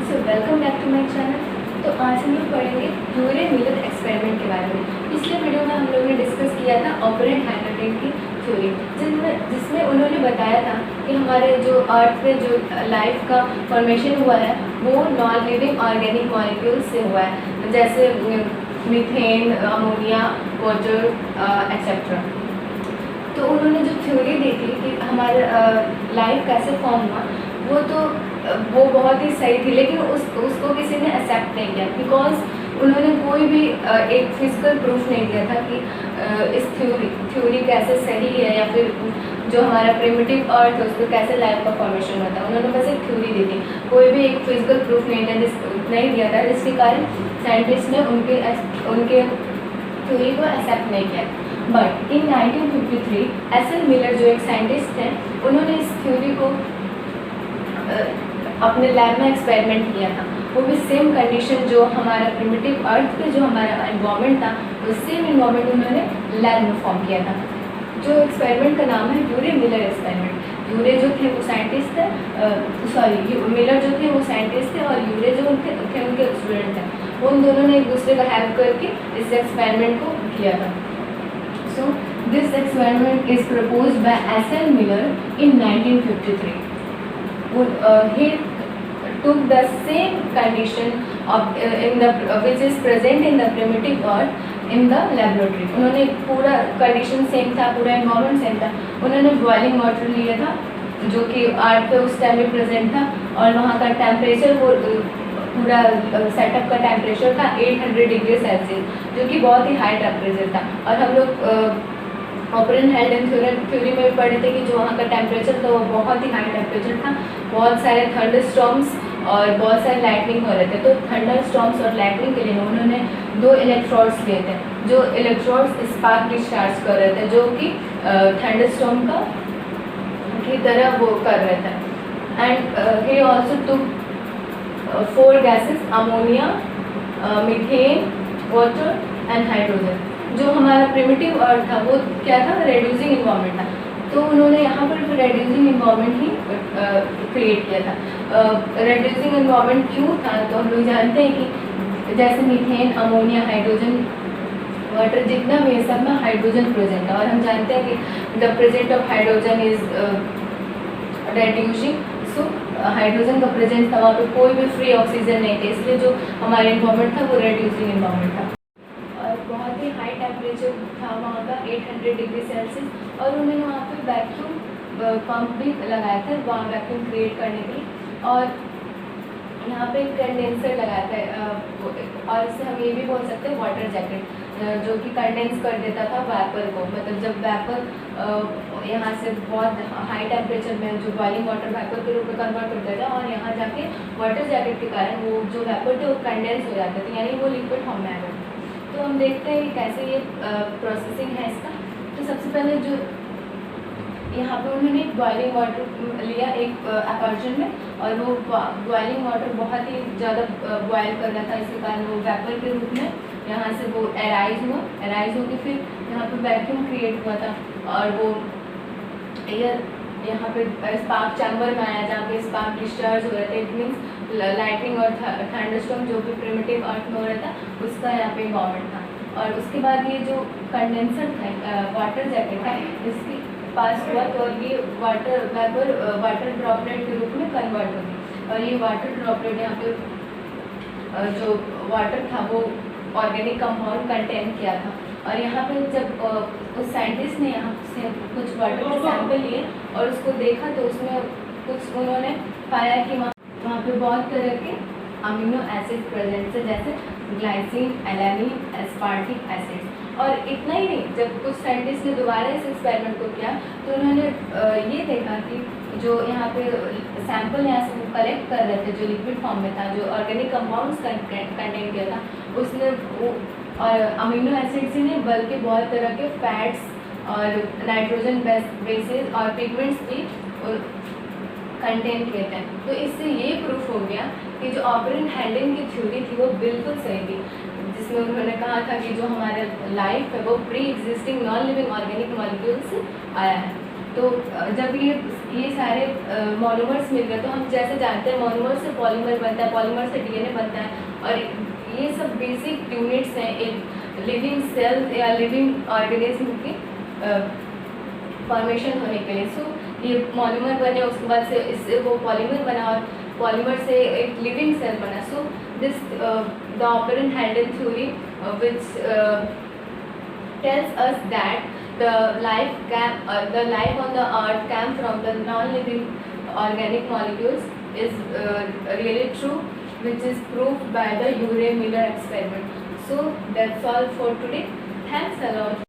So welcome back to my channel. तो आज हम लोग पढ़ेंगे यूरे-मिलर एक्सपेरिमेंट के बारे में। पिछले वीडियो में हम लोगों ने डिस्कस किया था ऑपरेंट हाइड्रोजन की थ्योरी, जिसमें उन्होंने बताया था कि हमारे जो अर्थ पे जो लाइफ का फॉर्मेशन हुआ है वो नॉन लिविंग ऑर्गेनिक मॉलिक्यूल से हुआ है, जैसे मीथेन, अमोनिया, वाटर एक्सेट्रा। तो उन्होंने जो थ्योरी दी थी कि हमारा लाइफ कैसे फॉर्म हुआ, वो बहुत ही सही थी, लेकिन उसको किसी ने एक्सेप्ट नहीं किया, बिकॉज उन्होंने कोई भी एक फिजिकल प्रूफ नहीं दिया था कि इस थ्योरी कैसे सही है, या फिर जो हमारा प्रिमिटिव अर्थ है उसको कैसे लाइफ का फॉर्मेशन होता है। उन्होंने बस एक थ्योरी दी थी, कोई भी एक फिजिकल प्रूफ नहीं दिया था, जिसके कारण साइंटिस्ट ने उनके थ्योरी को एक्सेप्ट नहीं किया। But in 1953 SL. मिलर जो एक साइंटिस्ट हैं, उन्होंने इस थ्योरी को अपने लैब में एक्सपेरिमेंट किया था। वो भी सेम कंडीशन जो हमारा प्रिमिटिव अर्थ पे जो हमारा एनवायरनमेंट था, वो सेम एनवायरनमेंट उन्होंने लैब में फॉर्म किया था। जो एक्सपेरिमेंट का नाम है यूरे-मिलर एक्सपेरिमेंट। यूरे जो थे वो साइंटिस्ट थे, मिलर जो थे वो साइंटिस्ट थे, और यूरे जो उनके स्टूडेंट थे। वो उन दोनों ने एक दूसरे का हेल्प करके इस एक्सपेरिमेंट को किया था। So this experiment is proposed by SL. Miller in 1953. He took the same condition which is present in the primitive earth in the laboratory. उन्होंने पूरा कंडीशन सेम था, पूरा एनवायरनमेंट सेम था। उन्होंने बॉइलिंग वाटर लिया था जो कि अर्थ पे उस टाइम में प्रेजेंट था, और वहाँ का टेम्परेचर वो पूरा सेटअप का टेम्परेचर था 800 डिग्री सेल्सियस, जो कि बहुत ही हाई टेम्परेचर था। और हम लोग ऑपरेंट हाइड्रोजन थ्योरी में भी पढ़े थे कि जो वहाँ का टेम्परेचर था वो बहुत ही हाई टेम्परेचर था। बहुत सारे थंडर स्टॉर्म्स और बहुत सारे लाइटनिंग हो रहे थे। तो थंडर स्टॉर्म्स और लाइटनिंग के लिए उन्होंने 2 इलेक्ट्रोड्स लिए थे, जो इलेक्ट्रोड्स स्पार्क डिस्चार्ज कर रहे थे, जो कि थंडर स्टॉर्म की तरह वो कर रहे थे। And he also took 4 gases, ammonia, methane, water and hydrogen. जो हमारा प्रिमिटिव अर्थ था वो क्या था, रेड्यूसिंग इन्वायरमेंट था। तो उन्होंने यहाँ पर रेड्यूसिंग इन्वायरमेंट ही क्रिएट किया था। रेड्यूसिंग इन्वायरमेंट क्यों था, तो हम लोग जानते हैं कि जैसे मीथेन, अमोनिया, हाइड्रोजन, वाटर जितना भी है सब में हाइड्रोजन प्रेजेंट है, और हम जानते हैं कि the present of hydrogen is reducing. So hydrogen का प्रेजेंट था, वहाँ पे कोई भी फ्री ऑक्सीजन नहीं थे, इसलिए जो हमारा इन्वायरमेंट था वो रेड्यूसिंग इन्वायरमेंट था। बहुत ही हाई टेम्परेचर था वहाँ का 800 डिग्री सेल्सियस, और उन्होंने वहाँ पे वैक्यूम पंप भी लगाया था वहाँ वैक्यूम क्रिएट करने के लिए, और यहाँ पे एक कंडेंसर लगाया था, और इससे हम ये भी बोल सकते हैं वाटर जैकेट, जो कि कंडेंस कर देता था वेपर को। मतलब जब वेपर यहाँ से बहुत हाई टेम्परेचर में जो बॉइलिंग वाटर वेपर के रूप में कन्वर्ट कर देता था, और यहाँ जाके वाटर जैकेट के कारण वो जो वेपर थे वो कंडेंस हो जाते थे, यानी वो लिक्विड फॉर्म में आ गए। तो हम देखते हैं कि कैसे ये प्रोसेसिंग है इसका। तो सबसे पहले जो यहाँ पे उन्होंने बॉइलिंग वाटर लिया एक अपर्चन में, और वो बॉइलिंग वाटर बहुत ही ज़्यादा बॉयल कर रहा था, इसके कारण वो वेपर के रूप में यहाँ से वो एराइज होकर फिर यहाँ पे वैक्यूम क्रिएट हुआ था, और वो एयर यहाँ पे स्पार्क चैम्बर में आया, जहाँ पे स्पार्क डिस्चार्ज हो रहे थे। इट मीन्स लाइटनिंग और थंडरस्टॉर्म जो भी प्रिमिटिव अर्थ में हो रहा था उसका यहाँ पे इन्वॉल्वमेंट था। और उसके बाद ये जो कंडेंसर था, वाटर जैकेट था, इसके पास हुआ तो ये वाटर वेपर वाटर ड्रॉपलेट के रूप में कन्वर्ट हो गई, और ये वाटर ड्रॉपलेट यहाँ पे जो वाटर था वो ऑर्गेनिक कंपाउंड कंटेन किया था। और यहाँ पे जब उस साइंटिस्ट ने यहाँ से कुछ वाटर के सैंपल लिए और उसको देखा, तो उसमें कुछ उन्होंने पाया कि वहाँ पे बहुत तरह के अमीनो एसिड प्रेजेंट थे, जैसे ग्लाइसिन, एलानिन, एस्पार्टिक एसिड। और इतना ही नहीं, जब कुछ साइंटिस्ट ने दोबारा इस एक्सपेरिमेंट को किया तो उन्होंने ये देखा कि जो यहाँ पे सैंपल यहाँ से वो कलेक्ट कर रहे थे, जो लिक्विड फॉर्म में था, जो ऑर्गेनिक कंपाउंड्स कंटेन किया था, उसने वो और अमीनो एसिड से नहीं बल्कि बहुत तरह के फैट्स और नाइट्रोजन बेसेस और पिगमेंट्स भी कंटेन किए थे। तो इससे ये प्रूफ हो गया कि जो ऑपरेंट हाइड्रोजन की थ्योरी थी वो बिल्कुल सही थी, जिसमें उन्होंने कहा था कि जो हमारा लाइफ है वो pre existing non living organic molecule से आया है। तो जब ये सारे मोनोमर्स मिल गए, तो हम जैसे जानते हैं मोनोमर से पॉलीमर बनता है, पॉलीमर से डीएनए बनता है, और ये सब बेसिक यूनिट्स हैं एक लिविंग सेल या लिविंग ऑर्गेनिज्म की फॉर्मेशन होने के लिए। सो ये मोनोमर बने, उसके बाद से इससे वो पॉलीमर बना, और पॉलीमर से एक लिविंग सेल बना। सो दिस द ऑपरेंट हैंडल theory which tells us that the life on the earth came from the non-living organic molecules is really true, which is proved by the Urey-Miller experiment. So that's all for today. Thanks a lot.